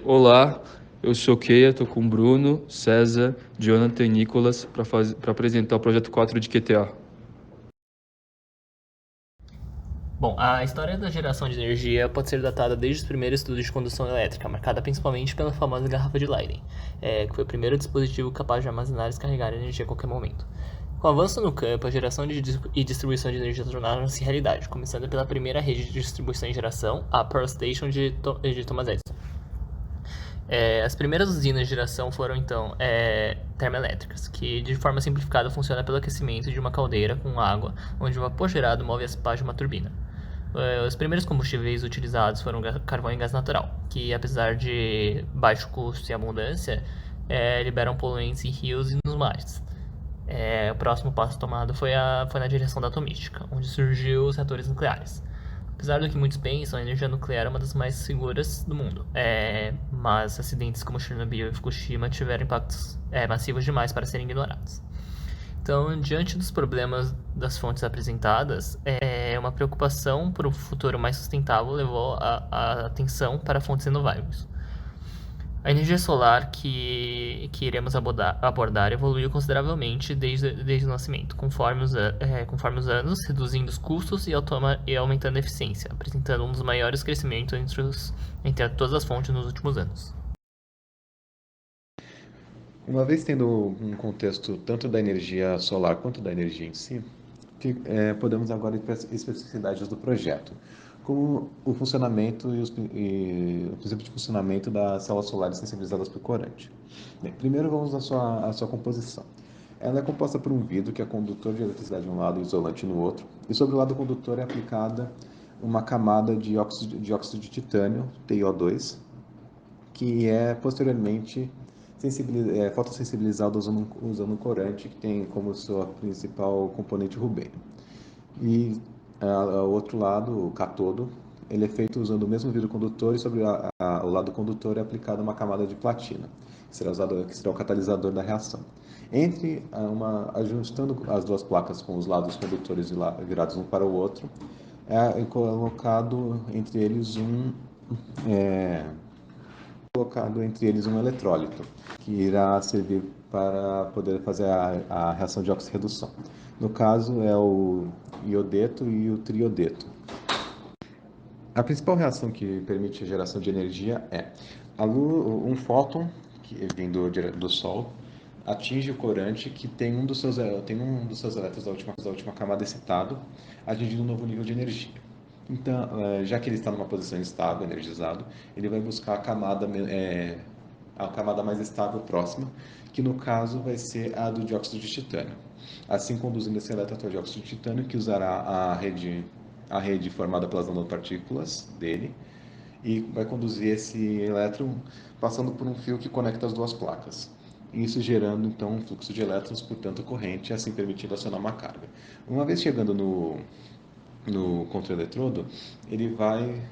Olá, eu sou Keia, estou com Bruno, César, Jonathan e Nicolas para apresentar o projeto 4 de QTA. Bom, a história da geração de energia pode ser datada desde os primeiros estudos de condução elétrica, marcada principalmente pela famosa garrafa de Leyden, que foi o primeiro dispositivo capaz de armazenar e descarregar energia a qualquer momento. Com o avanço no campo, a geração e distribuição de energia tornaram-se realidade, começando pela primeira rede de distribuição e geração, a Power Station de Thomas Edison. As primeiras usinas de geração foram, então, termoelétricas, que, de forma simplificada, funciona pelo aquecimento de uma caldeira com água, onde o vapor gerado move as pás de uma turbina. Os primeiros combustíveis utilizados foram carvão e gás natural, que, apesar de baixo custo e abundância, liberam poluentes em rios e nos mares. O próximo passo tomado foi na direção da atomística, onde surgiu os reatores nucleares. Apesar do que muitos pensam, a energia nuclear é uma das mais seguras do mundo, mas acidentes como Chernobyl e Fukushima tiveram impactos massivos demais para serem ignorados. Então, diante dos problemas das fontes apresentadas, uma preocupação por um futuro mais sustentável levou a atenção para fontes renováveis. A energia solar que iremos abordar evoluiu consideravelmente desde o nascimento, conforme os anos, reduzindo os custos e aumentando a eficiência, apresentando um dos maiores crescimentos entre todas as fontes nos últimos anos. Uma vez tendo um contexto tanto da energia solar quanto da energia em si, podemos agora ir para as especificidades do projeto, como o funcionamento e o princípio de funcionamento das células solares sensibilizadas por corante. Bem, primeiro vamos à sua composição. Ela é composta por um vidro que é condutor de eletricidade de um lado e isolante no outro, e sobre o lado condutor é aplicada uma camada de óxido de titânio, TiO2, que é posteriormente fotossensibilizado usando um corante que tem como sua principal componente rubênio. E o outro lado, o catodo, ele é feito usando o mesmo vidro condutor e sobre o lado condutor é aplicada uma camada de platina, que será o catalisador da reação. Ajustando as duas placas com os lados condutores virados um para o outro, é colocado entre eles um eletrólito, que irá servir para poder fazer a reação de oxirredução. No caso, é o iodeto e o triodeto. A principal reação que permite a geração de energia é um fóton, que vem do Sol, atinge o corante que tem um dos seus elétrons da última camada excitado, atingindo um novo nível de energia. Então, já que ele está numa posição estável, energizado, ele vai buscar a camada mais estável próxima, que no caso vai ser a do dióxido de titânio. Assim, conduzindo esse elétron até o dióxido de titânio, que usará a rede formada pelas nanopartículas dele, e vai conduzir esse elétron passando por um fio que conecta as duas placas. Isso gerando, então, um fluxo de elétrons, portanto, corrente, assim permitindo acionar uma carga. Uma vez chegando no contraeletrodo, ele vai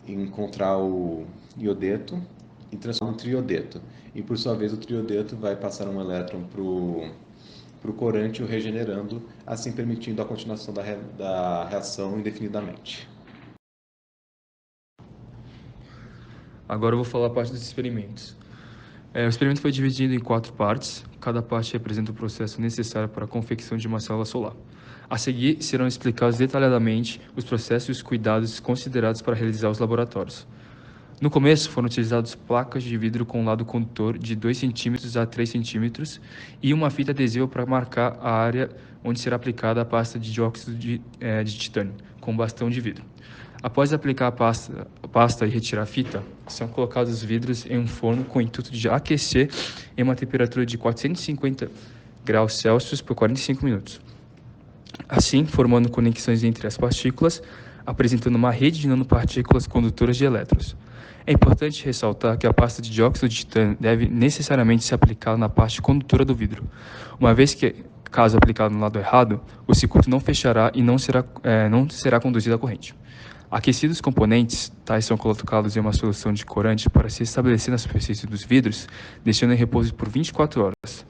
encontrar o iodeto e transformar em triodeto. E, por sua vez, o triodeto vai passar um elétron para o corante, o regenerando, assim permitindo a continuação da reação indefinidamente. Agora eu vou falar a parte dos experimentos. O experimento foi dividido em 4 partes. Cada parte representa o processo necessário para a confecção de uma célula solar. A seguir, serão explicados detalhadamente os processos e os cuidados considerados para realizar os laboratórios. No começo, foram utilizadas placas de vidro com lado condutor de 2 cm a 3 cm e uma fita adesiva para marcar a área onde será aplicada a pasta de dióxido de titânio, com bastão de vidro. Após aplicar a pasta e retirar a fita, são colocados os vidros em um forno com o intuito de aquecer em uma temperatura de 450 graus Celsius por 45 minutos. Assim, formando conexões entre as partículas, apresentando uma rede de nanopartículas condutoras de elétrons. É importante ressaltar que a pasta de dióxido de titânio deve necessariamente ser aplicada na parte condutora do vidro, uma vez que, caso aplicado no lado errado, o circuito não fechará e não será conduzida a corrente. Aquecidos os componentes, tais são colocados em uma solução de corante para se estabelecer na superfície dos vidros, deixando em repouso por 24 horas.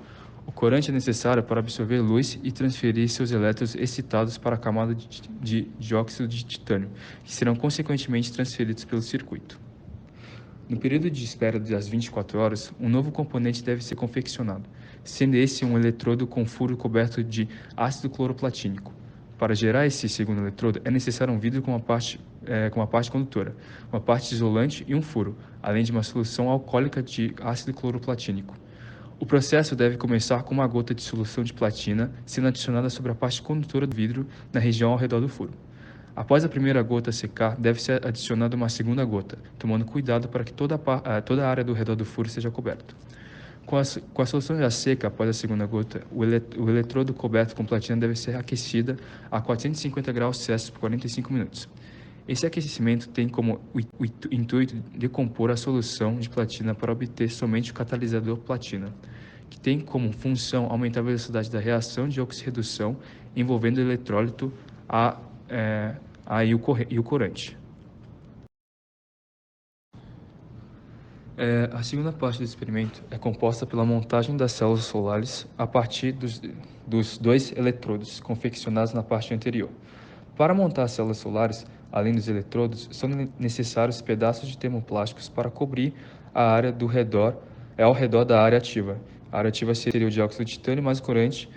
Corante é necessário para absorver luz e transferir seus elétrons excitados para a camada de dióxido de titânio, que serão consequentemente transferidos pelo circuito. No período de espera das 24 horas, um novo componente deve ser confeccionado, sendo esse um eletrodo com furo coberto de ácido cloroplatínico. Para gerar esse segundo eletrodo, é necessário um vidro com uma parte condutora, uma parte isolante e um furo, além de uma solução alcoólica de ácido cloroplatínico. O processo deve começar com uma gota de solução de platina sendo adicionada sobre a parte condutora do vidro na região ao redor do furo. Após a primeira gota secar, deve ser adicionada uma segunda gota, tomando cuidado para que toda a área do redor do furo seja coberta. Com a solução já seca após a segunda gota, o eletrodo coberto com platina deve ser aquecida a 450 graus Celsius por 45 minutos. Esse aquecimento tem como intuito decompor a solução de platina para obter somente o catalisador platina, que tem como função aumentar a velocidade da reação de oxirredução envolvendo o eletrólito e o corante. A segunda parte do experimento é composta pela montagem das células solares a partir dos dois eletrodos confeccionados na parte anterior. Para montar as células solares, além dos eletrodos, são necessários pedaços de termoplásticos para cobrir a área ao redor da área ativa. A área ativa seria o dióxido de titânio mais o corante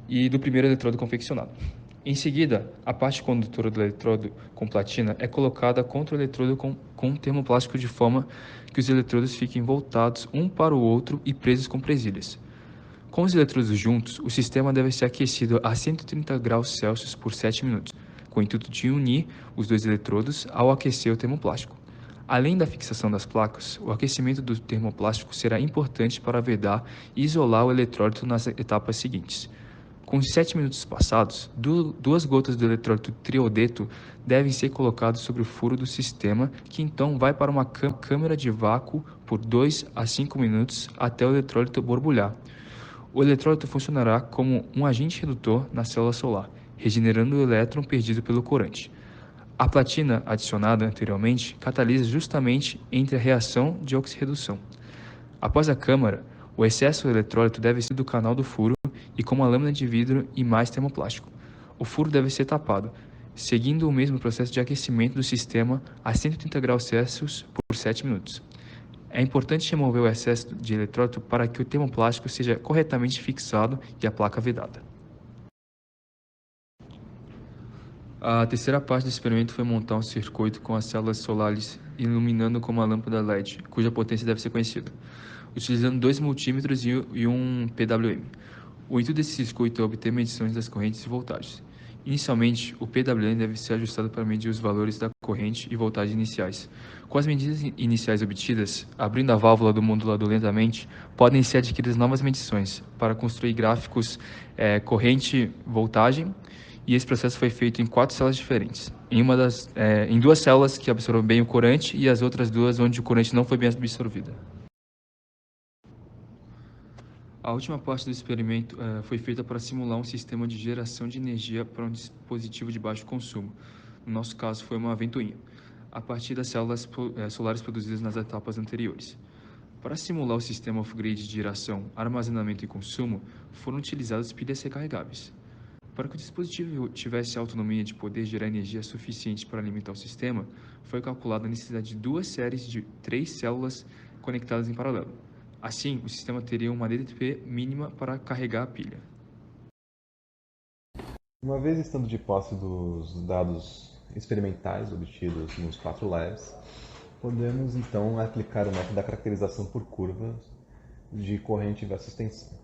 e do primeiro eletrodo confeccionado. Em seguida, a parte condutora do eletrodo com platina é colocada contra o eletrodo com termoplástico de forma que os eletrodos fiquem voltados um para o outro e presos com presilhas. Com os eletrodos juntos, o sistema deve ser aquecido a 130 graus Celsius por 7 minutos, com o intuito de unir os dois eletrodos ao aquecer o termoplástico. Além da fixação das placas, o aquecimento do termoplástico será importante para vedar e isolar o eletrólito nas etapas seguintes. Com os 7 minutos passados, 2 gotas do eletrólito triodeto devem ser colocadas sobre o furo do sistema, que então vai para uma câmara de vácuo por 2 a 5 minutos até o eletrólito borbulhar. O eletrólito funcionará como um agente redutor na célula solar, regenerando o elétron perdido pelo corante. A platina adicionada anteriormente catalisa justamente entre a reação de oxirredução. Após a câmara, o excesso de eletrólito deve ser do canal do furo e com uma lâmina de vidro e mais termoplástico. O furo deve ser tapado, seguindo o mesmo processo de aquecimento do sistema a 130 graus Celsius por 7 minutos. É importante remover o excesso de eletrólito para que o termoplástico seja corretamente fixado e a placa vedada. A terceira parte do experimento foi montar um circuito com as células solares iluminando com uma lâmpada LED, cuja potência deve ser conhecida, utilizando 2 multímetros e um PWM. O intuito desse circuito é obter medições das correntes e voltagens. Inicialmente, o PWM deve ser ajustado para medir os valores da corrente e voltagem iniciais. Com as medidas iniciais obtidas, abrindo a válvula do modulador lentamente, podem ser adquiridas novas medições para construir gráficos corrente-voltagem, e esse processo foi feito em 4 células diferentes. Em 2 células que absorveram bem o corante e as outras 2 onde o corante não foi bem absorvido. A última parte do experimento foi feita para simular um sistema de geração de energia para um dispositivo de baixo consumo. No nosso caso, foi uma ventoinha, a partir das células solares produzidas nas etapas anteriores. Para simular o sistema off-grid de geração, armazenamento e consumo, foram utilizadas pilhas recarregáveis. Para que o dispositivo tivesse a autonomia de poder gerar energia suficiente para alimentar o sistema, foi calculada a necessidade de 2 séries de 3 células conectadas em paralelo. Assim, o sistema teria uma DTP mínima para carregar a pilha. Uma vez estando de posse dos dados experimentais obtidos nos 4 labs, podemos então aplicar o método da caracterização por curvas de corrente versus tensão.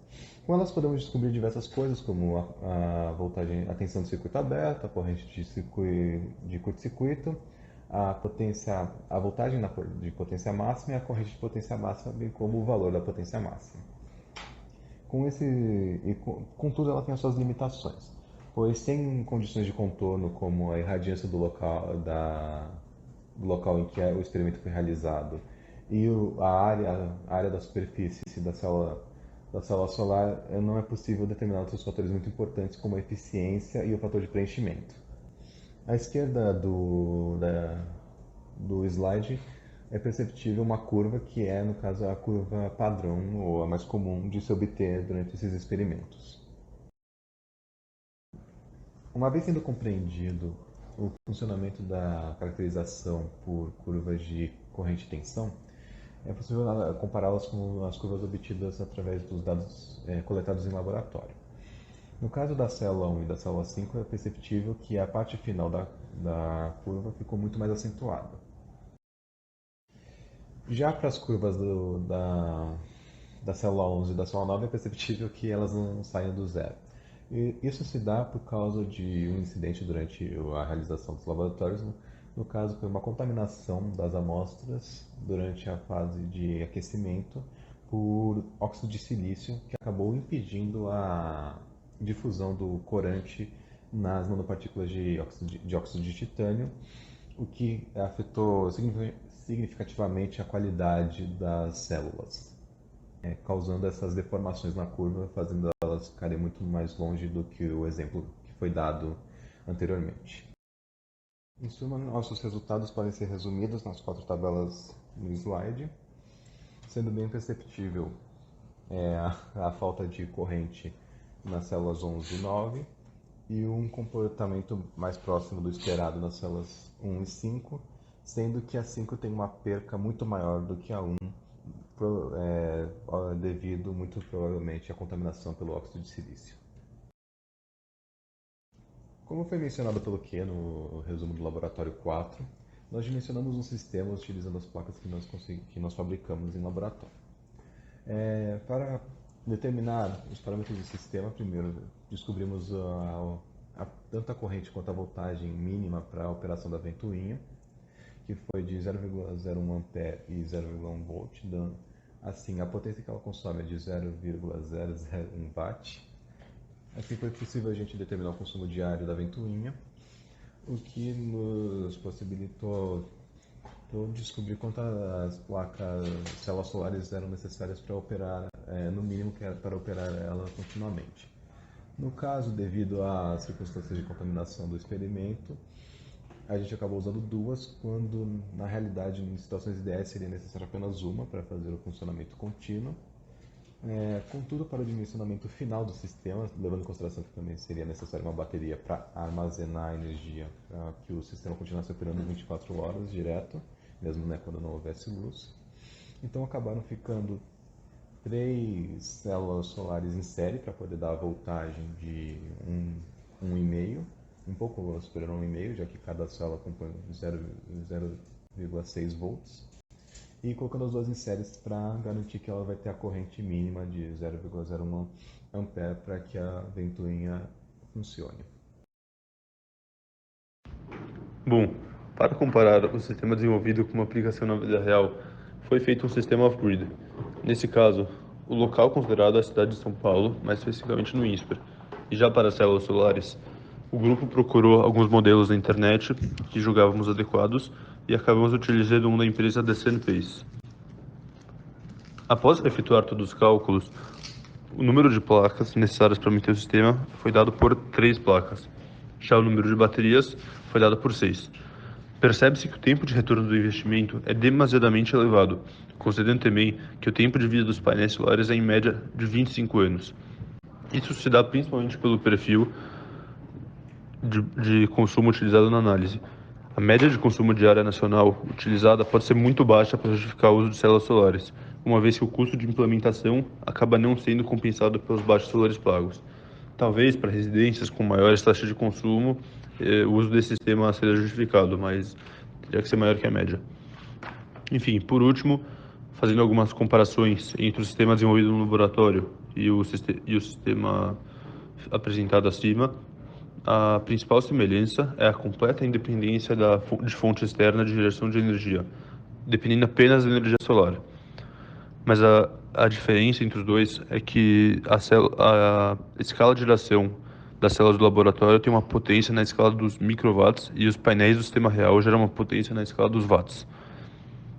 Com elas podemos descobrir diversas coisas, como a tensão do circuito aberto, a corrente de curto-circuito, a voltagem de potência máxima e a corrente de potência máxima, bem como o valor da potência máxima. Contudo, ela tem as suas limitações, pois tem condições de contorno, como a irradiância do local em que o experimento foi realizado e a área da superfície da célula solar, não é possível determinar outros fatores muito importantes, como a eficiência e o fator de preenchimento. À esquerda do slide é perceptível uma curva que é, no caso, a curva padrão ou a mais comum de se obter durante esses experimentos. Uma vez sendo compreendido o funcionamento da caracterização por curvas de corrente e tensão, é possível compará-las com as curvas obtidas através dos dados coletados em laboratório. No caso da célula 1 e da célula 5, é perceptível que a parte final da curva ficou muito mais acentuada. Já para as curvas da célula 11 e da célula 9, é perceptível que elas não saem do zero. E isso se dá por causa de um incidente durante a realização dos laboratórios. No caso, foi uma contaminação das amostras durante a fase de aquecimento por óxido de silício, que acabou impedindo a difusão do corante nas nanopartículas de óxido de titânio, o que afetou significativamente a qualidade das células, causando essas deformações na curva, fazendo elas ficarem muito mais longe do que o exemplo que foi dado anteriormente. Em suma, nossos resultados podem ser resumidos nas 4 tabelas no slide, sendo bem perceptível a falta de corrente nas células 11 e 9 e um comportamento mais próximo do esperado nas células 1 e 5, sendo que a 5 tem uma perca muito maior do que a 1, devido muito provavelmente à contaminação pelo óxido de silício. Como foi mencionado pelo Q no resumo do laboratório 4, nós dimensionamos um sistema utilizando as placas que nós fabricamos em laboratório. Para determinar os parâmetros do sistema, primeiro descobrimos tanto a corrente quanto a voltagem mínima para a operação da ventoinha, que foi de 0,01 ampere e 0,1 volt, dando assim a potência que ela consome é de 0,001 watt. Assim foi possível a gente determinar o consumo diário da ventoinha, o que nos possibilitou descobrir quantas placas células solares eram necessárias para operar, no mínimo para operar ela continuamente. No caso, devido às circunstâncias de contaminação do experimento, a gente acabou usando 2, quando na realidade, em situações ideais, seria necessário apenas uma para fazer o funcionamento contínuo. Contudo, para o dimensionamento final do sistema, levando em consideração que também seria necessário uma bateria para armazenar a energia, para que o sistema continuasse operando 24 horas direto, mesmo quando não houvesse luz. Então acabaram ficando 3 células solares em série para poder dar a voltagem de 1,5, um pouco superior a 1,5, já que cada célula compõe 0,6 volts. E colocando as 2 em séries para garantir que ela vai ter a corrente mínima de 0,01 ampere para que a ventoinha funcione. Bom, para comparar o sistema desenvolvido com uma aplicação na vida real, foi feito um sistema off-grid. Nesse caso, o local considerado é a cidade de São Paulo, mais especificamente no INSPER. E já para as células solares, o grupo procurou alguns modelos na internet que julgávamos adequados e acabamos utilizando um da empresa Descent Pace. Após efetuar todos os cálculos, o número de placas necessárias para manter o sistema foi dado por 3 placas. Já o número de baterias foi dado por 6. Percebe-se que o tempo de retorno do investimento é demasiadamente elevado, considerando também que o tempo de vida dos painéis solares é em média de 25 anos. Isso se dá principalmente pelo perfil de consumo utilizado na análise. A média de consumo de área nacional utilizada pode ser muito baixa para justificar o uso de células solares, uma vez que o custo de implementação acaba não sendo compensado pelos baixos valores pagos. Talvez para residências com maiores taxas de consumo, o uso desse sistema seja justificado, mas teria que ser maior que a média. Enfim, por último, fazendo algumas comparações entre o sistema desenvolvido no laboratório e o sistema apresentado acima, a principal semelhança é a completa independência de fonte externa de geração de energia, dependendo apenas da energia solar. Mas a diferença entre os dois é que a escala de geração das células do laboratório tem uma potência na escala dos microwatts e os painéis do sistema real geram uma potência na escala dos watts.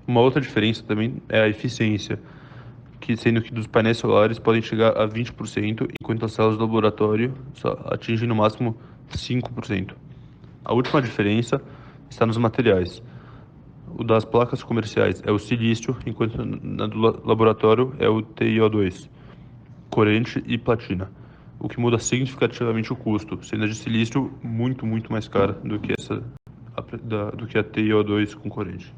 Uma outra diferença também é a eficiência, sendo que dos painéis solares podem chegar a 20%, enquanto as células do laboratório só atingem no máximo 5%. A última diferença está nos materiais. o das placas comerciais é o silício, enquanto na do laboratório é o TiO2, corante e platina, o que muda significativamente o custo, sendo a de silício muito mais cara do que a TiO2 com corante.